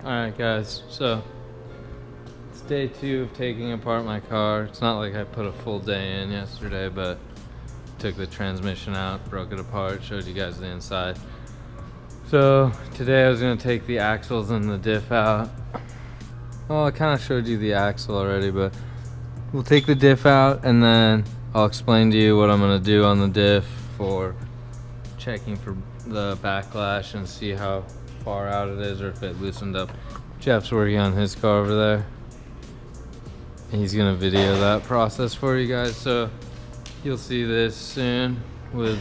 Alright guys, so it's day 2 of taking apart my car. It's not like I put a full day in yesterday, but took the transmission out, broke it apart, showed you guys the inside. So today I was going to take the axles and the diff out. Well, I kind of showed you the axle already, but we'll take the diff out and then I'll explain to you what I'm going to do on the diff for checking for the backlash and see how far out it is or if it loosened up. Jeff's working on his car over there. He's gonna video that process for you guys, so you'll see this soon with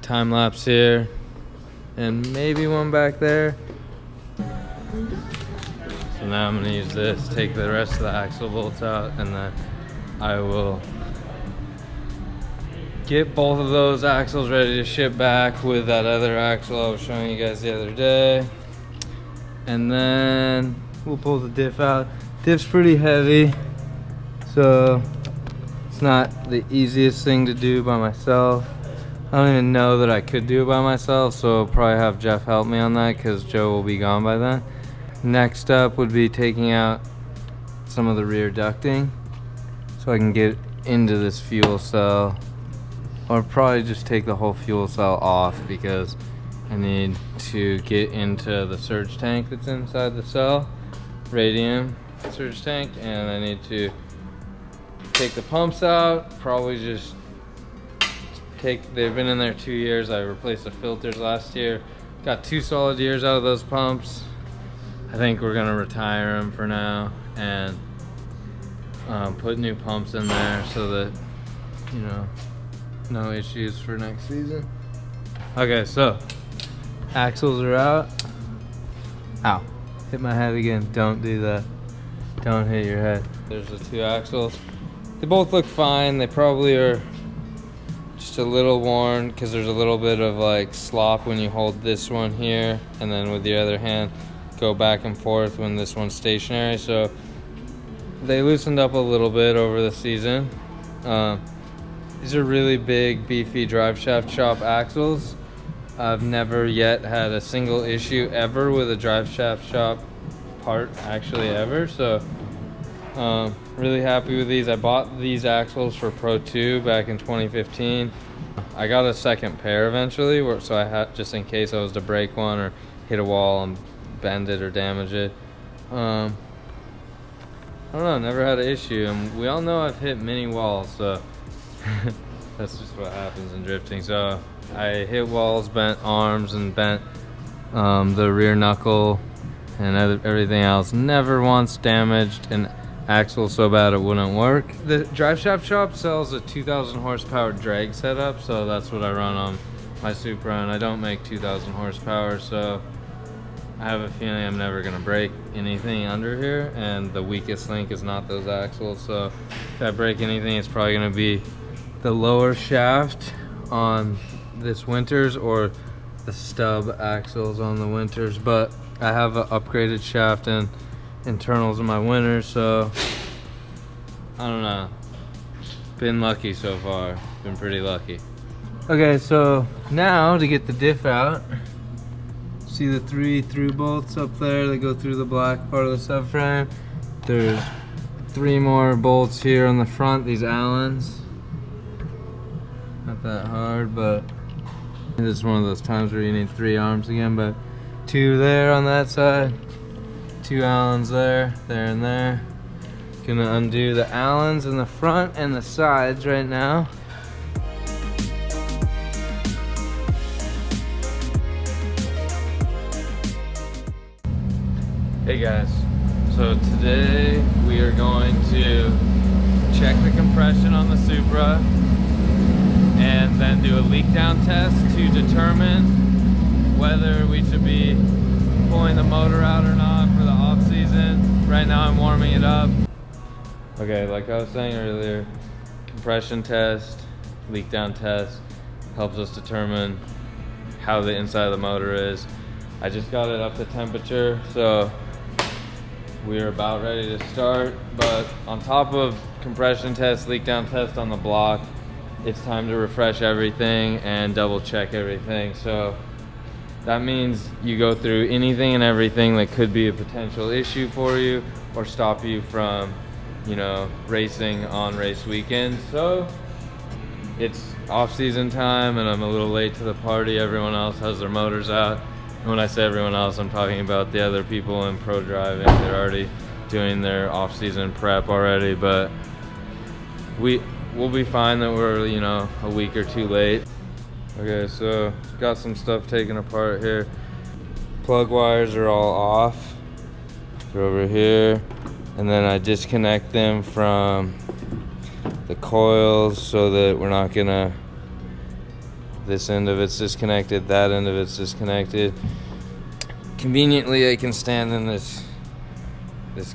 time lapse here and maybe one back there. So now I'm gonna use this, take the rest of the axle bolts out, and then I will get both of those axles ready to ship back with that other axle I was showing you guys the other day. And then we'll pull the diff out. Diff's pretty heavy, so it's not the easiest thing to do by myself. I don't even know that I could do it by myself, so I'll probably have Jeff help me on that because Joe will be gone by then. Next up would be taking out some of the rear ducting so I can get into this fuel cell. Or probably just take the whole fuel cell off because I need to get into the surge tank that's inside the cell, radium surge tank, and I need to take the pumps out, probably just they've been in there 2 years. I replaced the filters last year, got 2 solid years out of those pumps. I think we're gonna retire them for now and put new pumps in there so that, you know, no issues for next season. Okay, so axles are out. Ow, hit my head again. Don't do that. Don't hit your head. There's the 2 axles. They both look fine. They probably are just a little worn because there's a little bit of like slop when you hold this one here and then with the other hand go back and forth when this one's stationary. So they loosened up a little bit over the season. These are really big, beefy drive shaft shop axles. I've never yet had a single issue ever with a drive shaft shop part, actually ever. So, really happy with these. I bought these axles for Pro 2 back in 2015. I got a second pair eventually, so I had just in case I was to break one or hit a wall and bend it or damage it. I don't know, never had an issue. And we all know I've hit many walls, so that's just what happens in drifting. So I hit walls, bent arms, and bent the rear knuckle and everything else. Never once damaged an axle so bad it wouldn't work. The drive shaft shop sells a 2,000 horsepower drag setup, so that's what I run on my Supra, and I don't make 2,000 horsepower, so I have a feeling I'm never gonna break anything under here, and the weakest link is not those axles. So if I break anything, it's probably gonna be the lower shaft on this Winters or the stub axles on the Winters, but I have an upgraded shaft and internals in my Winters, so I don't know. Been lucky so far. Been pretty lucky. Okay, so now to get the diff out, see the 3 through bolts up there that go through the black part of the subframe. There's 3 more bolts here on the front, these Allens. Not that hard, but this is one of those times where you need 3 arms again, but 2 there on that side, 2 Allens there, there and there. Gonna undo the Allens in the front and the sides right now. Hey guys, so today we are going to check the compression on the Supra and then do a leak down test to determine whether we should be pulling the motor out or not for the off season. Right now I'm warming it up. Okay, like I was saying earlier, compression test, leak down test helps us determine how the inside of the motor is. I just got it up to temperature, so we're about ready to start. But on top of compression test, leak down test on the block, it's time to refresh everything and double check everything. So that means you go through anything and everything that could be a potential issue for you or stop you from, you know, racing on race weekends. So it's off-season time and I'm a little late to the party. Everyone else has their motors out. And when I say everyone else, I'm talking about the other people in pro driving. They're already doing their off-season prep already, but we'll be fine that we're, you know, a week or two late. Okay, so got some stuff taken apart here. Plug wires are all off. They're over here. And then I disconnect them from the coils so that we're not gonna, this end of it's disconnected, that end of it's disconnected. Conveniently, I can stand in this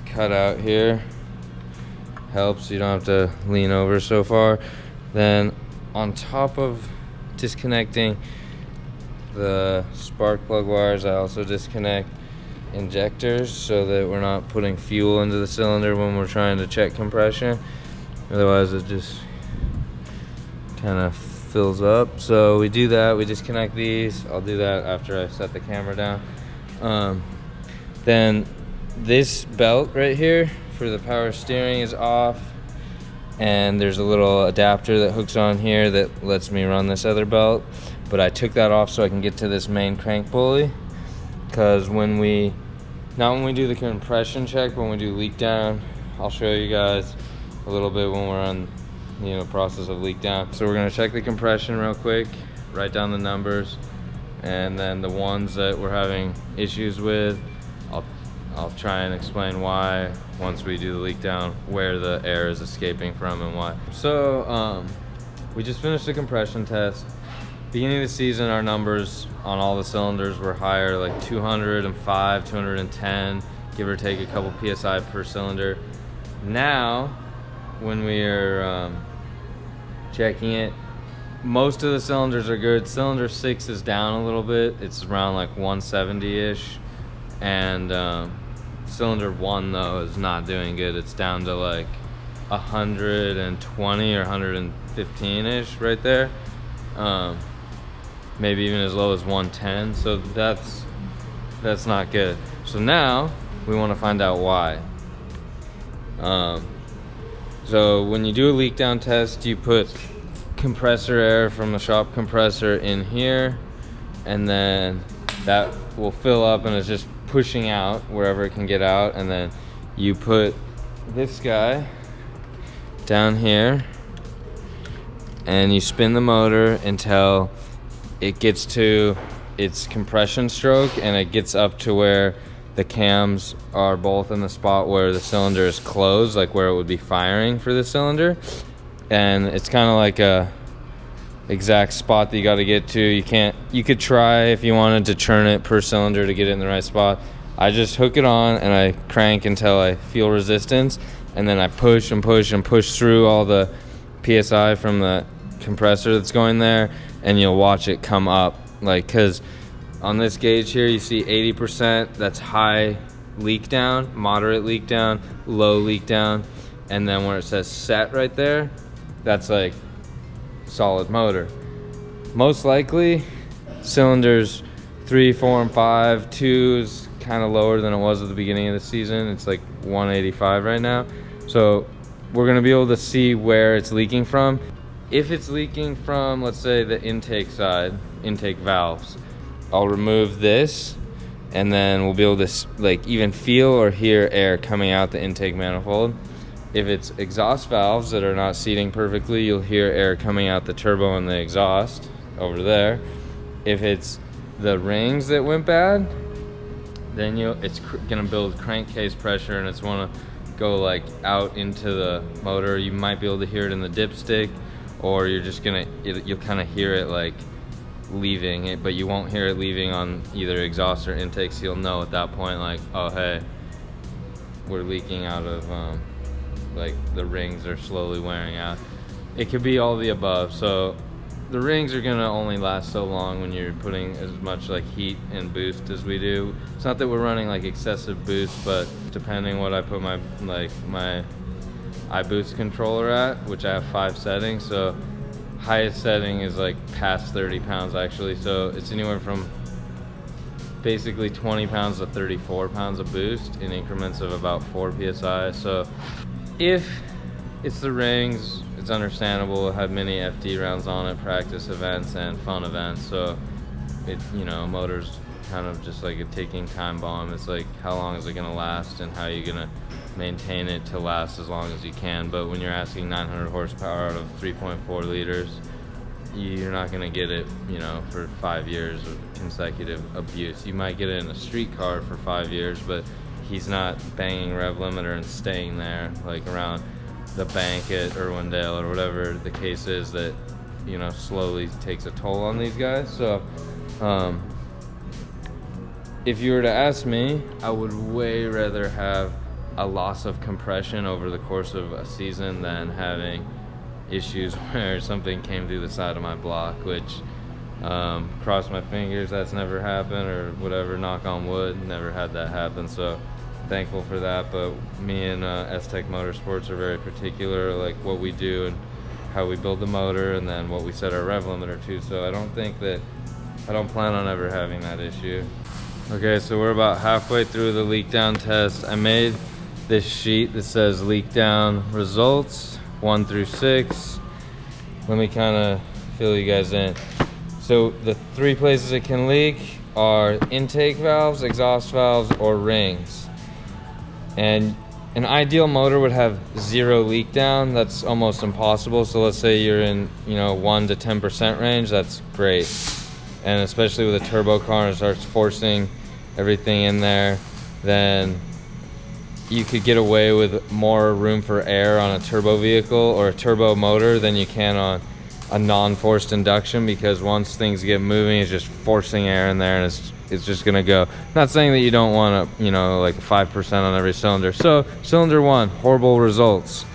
cutout here. Helps, you don't have to lean over so far. Then on top of disconnecting the spark plug wires, I also disconnect injectors so that we're not putting fuel into the cylinder when we're trying to check compression. Otherwise it just kind of fills up. So we do that, we disconnect these. I'll do that after I set the camera down. Then this belt right here for the power steering is off, and there's a little adapter that hooks on here that lets me run this other belt, but I took that off so I can get to this main crank pulley, because when we do the compression check, but when we do leak down, I'll show you guys a little bit when we're on, you know, process of leak down. So we're gonna check the compression real quick, write down the numbers, and then the ones that we're having issues with, I'll try and explain why once we do the leak down, where the air is escaping from and why. So we just finished the compression test. Beginning of the season, our numbers on all the cylinders were higher, like 205, 210, give or take a couple PSI per cylinder. Now, when we are checking it, most of the cylinders are good. Cylinder 6 is down a little bit. It's around like 170-ish. And cylinder 1 though is not doing good. It's down to like 120 or 115-ish right there. Maybe even as low as 110. So that's not good. So now we want to find out why. So when you do a leak down test, you put compressor air from the shop compressor in here, and then that will fill up and it's just pushing out wherever it can get out. And then you put this guy down here and you spin the motor until it gets to its compression stroke and it gets up to where the cams are both in the spot where the cylinder is closed, like where it would be firing for the cylinder. And it's kind of like a exact spot that you got to get to. You could try if you wanted to churn it per cylinder to get it in the right spot. I just hook it on and I crank until I feel resistance, and then I push and push and push through all the PSI from the compressor that's going there, and you'll watch it come up. Like, cause on this gauge here you see 80%, that's high leak down, moderate leak down, low leak down, and then where it says set right there, that's like solid motor. Most likely cylinders 3, 4, and 5, 2 is kind of lower than it was at the beginning of the season. It's like 185 right now. So we're gonna be able to see where it's leaking from. If it's leaking from, let's say, the intake side, intake valves, I'll remove this, and then we'll be able to like even feel or hear air coming out the intake manifold. If it's exhaust valves that are not seating perfectly, you'll hear air coming out the turbo and the exhaust over there. If it's the rings that went bad, then it's gonna build crankcase pressure, and it's wanna go like out into the motor. You might be able to hear it in the dipstick, or you're just gonna, you'll kind of hear it like leaving it, but you won't hear it leaving on either exhaust or intake, so you'll know at that point like, oh hey, we're leaking out of like the rings are slowly wearing out. It could be all the above. So the rings are gonna only last so long when you're putting as much like heat and boost as we do. It's not that we're running like excessive boost, but depending what I put my iBoost controller at, which I have 5 settings, so highest setting is like past 30 pounds actually, so it's anywhere from basically 20 pounds to 34 pounds of boost in increments of about 4 psi. So if it's the rings, it's understandable. It had many FD rounds on it, practice events and fun events. So it, you know, motor's kind of just like a ticking time bomb. It's like, how long is it gonna last and how are you gonna maintain it to last as long as you can. But when you're asking 900 horsepower out of 3.4 liters, you're not gonna get it, you know, for 5 years of consecutive abuse. You might get it in a street car for 5 years, but he's not banging rev limiter and staying there like around the bank at Irwindale or whatever the case is that, you know, slowly takes a toll on these guys. So if you were to ask me, I would way rather have a loss of compression over the course of a season than having issues where something came through the side of my block, which cross my fingers that's never happened, or whatever, knock on wood, never had that happen. So thankful for that. But me and S-Tech Motorsports are very particular, like what we do and how we build the motor and then what we set our rev limiter to. So I don't plan on ever having that issue. Okay, so we're about halfway through the leak down test. I made this sheet that says leak down results 1 through 6. Let me kind of fill you guys in. So the 3 places it can leak are intake valves, exhaust valves, or rings. And an ideal motor would have 0 leak down. That's almost impossible. So let's say you're in, you know, 1 to 10% range. That's great. And especially with a turbo car and it starts forcing everything in there, then you could get away with more room for air on a turbo vehicle or a turbo motor than you can on a non-forced induction, because once things get moving, it's just forcing air in there and it's just gonna go. Not saying that you don't want to, you know, like 5% on every cylinder. So cylinder 1, horrible results.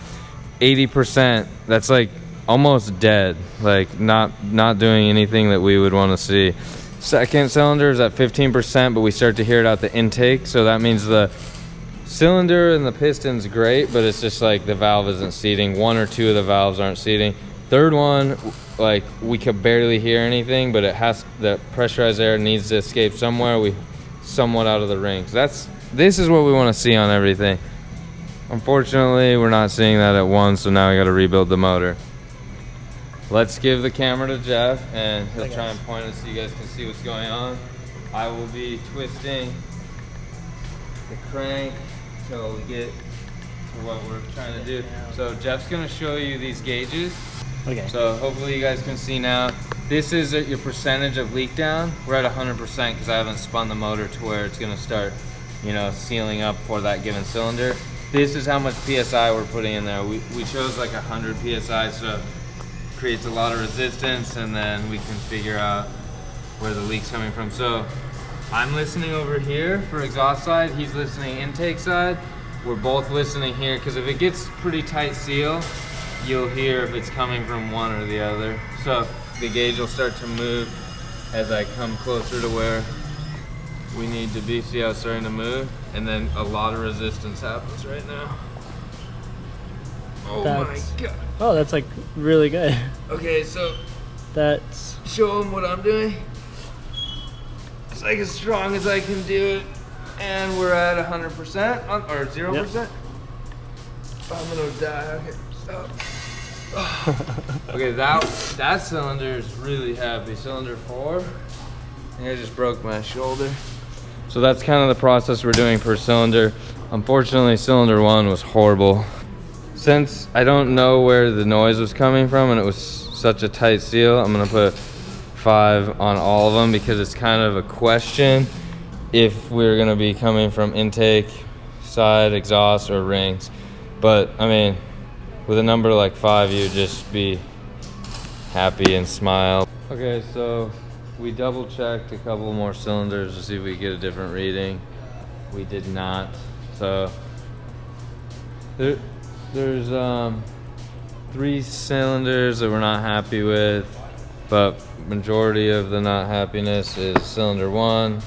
80%, that's like almost dead, like not doing anything that we would want to see. Second cylinder is at 15%, but we start to hear it out the intake. So that means the cylinder and the piston's great, but it's just like the valve isn't seating. 1 or 2 of the valves aren't seating. Third one, like we could barely hear anything, but it has, the pressurized air needs to escape somewhere. We somewhat out of the rings. This is what we want to see on everything. Unfortunately, we're not seeing that at once, so now we got to rebuild the motor. Let's give the camera to Jeff, and he'll try and point it so you guys can see what's going on. I will be twisting the crank until we get to what we're trying to do. So Jeff's gonna show you these gauges. Okay. So hopefully you guys can see now. This is your percentage of leak down. We're at 100% because I haven't spun the motor to where it's gonna start, you know, sealing up for that given cylinder. This is how much PSI we're putting in there. We chose like 100 PSI, so it creates a lot of resistance, and then we can figure out where the leak's coming from. So I'm listening over here for exhaust side, he's listening intake side. We're both listening here, because if it gets pretty tight seal, you'll hear if it's coming from one or the other. So the gauge will start to move as I come closer to where we need to be. See how it's starting to move? And then a lot of resistance happens right now. Oh my God. Oh, that's like really good. Okay, so That's... show them what I'm doing. It's like as strong as I can do it. And we're at 100% or 0%. Yep. I'm gonna die. Okay, stop. Okay, that cylinder is really heavy. Cylinder 4. I just broke my shoulder. So that's kind of the process we're doing per cylinder. Unfortunately, cylinder 1 was horrible. Since I don't know where the noise was coming from and it was such a tight seal, I'm gonna put 5 on all of them, because it's kind of a question if we're gonna be coming from intake, side, exhaust, or rings. But I mean, with a number like 5, you'd just be happy and smile. Okay, so we double checked a couple more cylinders to see if we could get a different reading. We did not. So there's 3 cylinders that we're not happy with, but majority of the not happiness is cylinder 1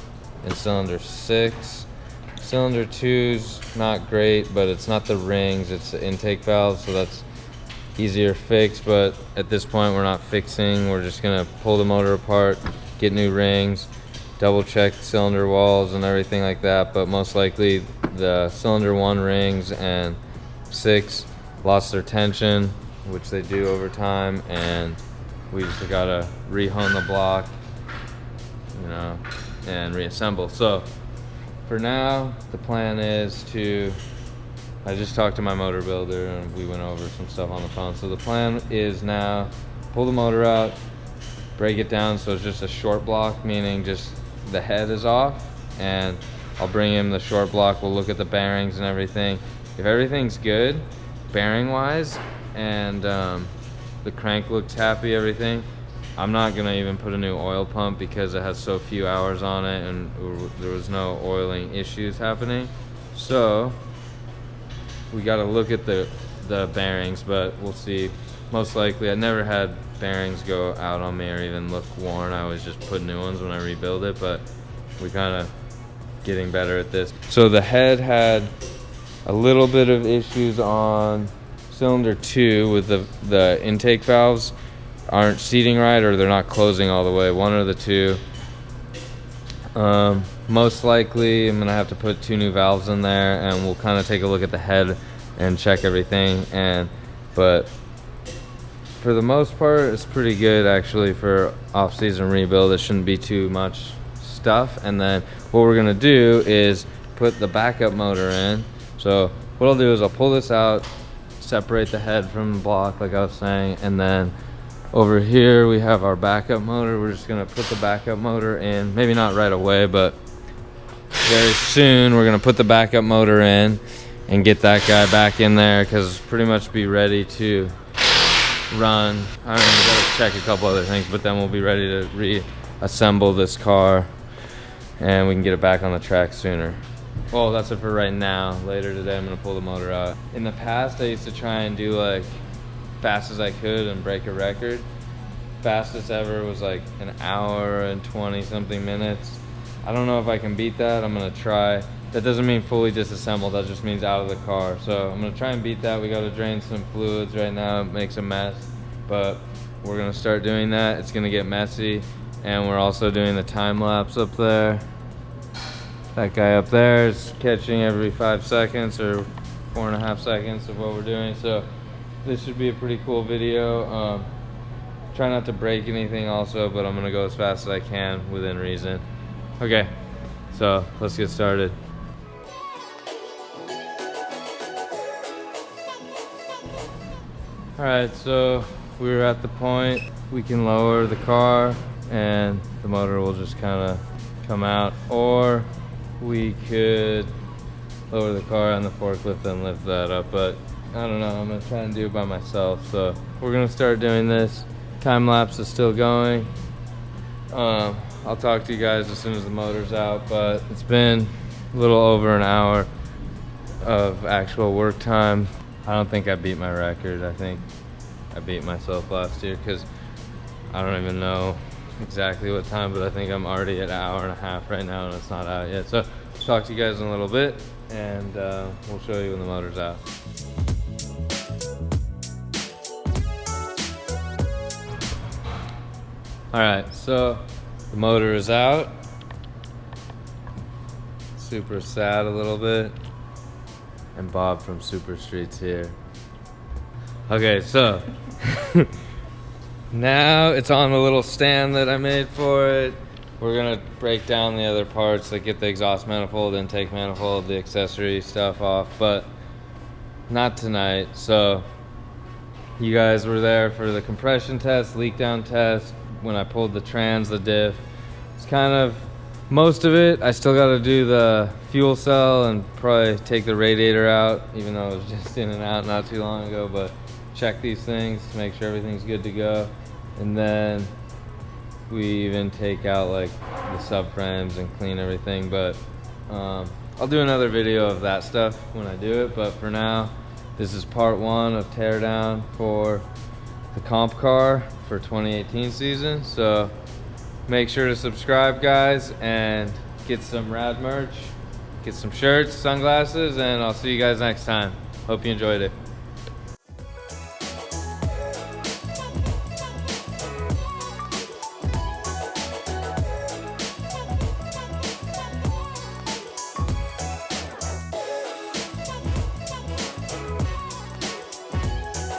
and cylinder 6. Cylinder 2's not great, but it's not the rings, it's the intake valve, so that's easier fix. But at this point we're not fixing, we're just gonna pull the motor apart, get new rings, double check cylinder walls and everything like that, but most likely the cylinder 1 rings and 6 lost their tension, which they do over time, and we just gotta rehone the block, you know, and reassemble. So for now, the plan is to, I just talked to my motor builder and we went over some stuff on the phone. So the plan is now pull the motor out, break it down so it's just a short block, meaning just the head is off, and I'll bring him the short block. We'll look at the bearings and everything. If everything's good bearing wise and the crank looks happy, everything, I'm not gonna even put a new oil pump because it has so few hours on it and there was no oiling issues happening. So we got to look at the bearings, but we'll see. Most likely, I never had bearings go out on me or even look worn. I always just put new ones when I rebuild it, but we kind of getting better at this. So the head had a little bit of issues on cylinder 2 with the intake valves aren't seating right, or they're not closing all the way, one or the two. Most likely I'm gonna have to put 2 new valves in there, and we'll kind of take a look at the head and check everything. But for the most part, it's pretty good actually for off-season rebuild. It shouldn't be too much stuff. And then what we're gonna do is put the backup motor in. So what I'll do is I'll pull this out, separate the head from the block like I was saying, and then over here we have our backup motor. We're just gonna put the backup motor in, maybe not right away, but very soon we're gonna put the backup motor in and get that guy back in there, because pretty much be ready to run. I don't know, we gotta check a couple other things, but then we'll be ready to reassemble this car and we can get it back on the track sooner. Well, that's it for right now. Later today I'm gonna pull the motor out. In the past I used to try and do like fast as I could and break a record. Fastest ever was like 1 hour and 20 something minutes. I don't know if I can beat that. I'm gonna try. That doesn't mean fully disassembled, that just means out of the car. So I'm gonna try and beat that. We gotta drain some fluids right now, it makes a mess, but we're gonna start doing that. It's gonna get messy, and we're also doing the time lapse up there. That guy up there is catching every 5 seconds or 4.5 seconds of what we're doing. So this should be a pretty cool video. Try not to break anything also, but I'm gonna go as fast as I can within reason. Okay, so let's get started. Alright, so we're at the point we can lower the car and the motor will just kind of come out, or we could lower the car on the forklift and lift that up, but I don't know, I'm gonna try and do it by myself. So we're gonna start doing this. Time lapse is still going. I'll talk to you guys as soon as the motor's out, but it's been a little over 1 hour of actual work time. I don't think I beat my record. I think I beat myself last year, because I don't even know exactly what time, but I think I'm already at 1.5 hours right now and it's not out yet. So I'll talk to you guys in a little bit, and we'll show you when the motor's out. Alright, so the motor is out. Super sad a little bit. And Bob from Super Street's here. Okay, so now it's on a little stand that I made for it. We're gonna break down the other parts, like get the exhaust manifold, intake manifold, the accessory stuff off, but not tonight. So you guys were there for the compression test, leak down test, when I pulled the trans, the diff. It's kind of most of it. I still got to do the fuel cell and probably take the radiator out, even though it was just in and out not too long ago, but check these things to make sure everything's good to go. And then we even take out like the subframes and clean everything, but I'll do another video of that stuff when I do it. But for now, this is part 1 of teardown for the comp car for 2018 season. So make sure to subscribe, guys, and get some rad merch, get some shirts, sunglasses, and I'll see you guys next time. Hope you enjoyed it.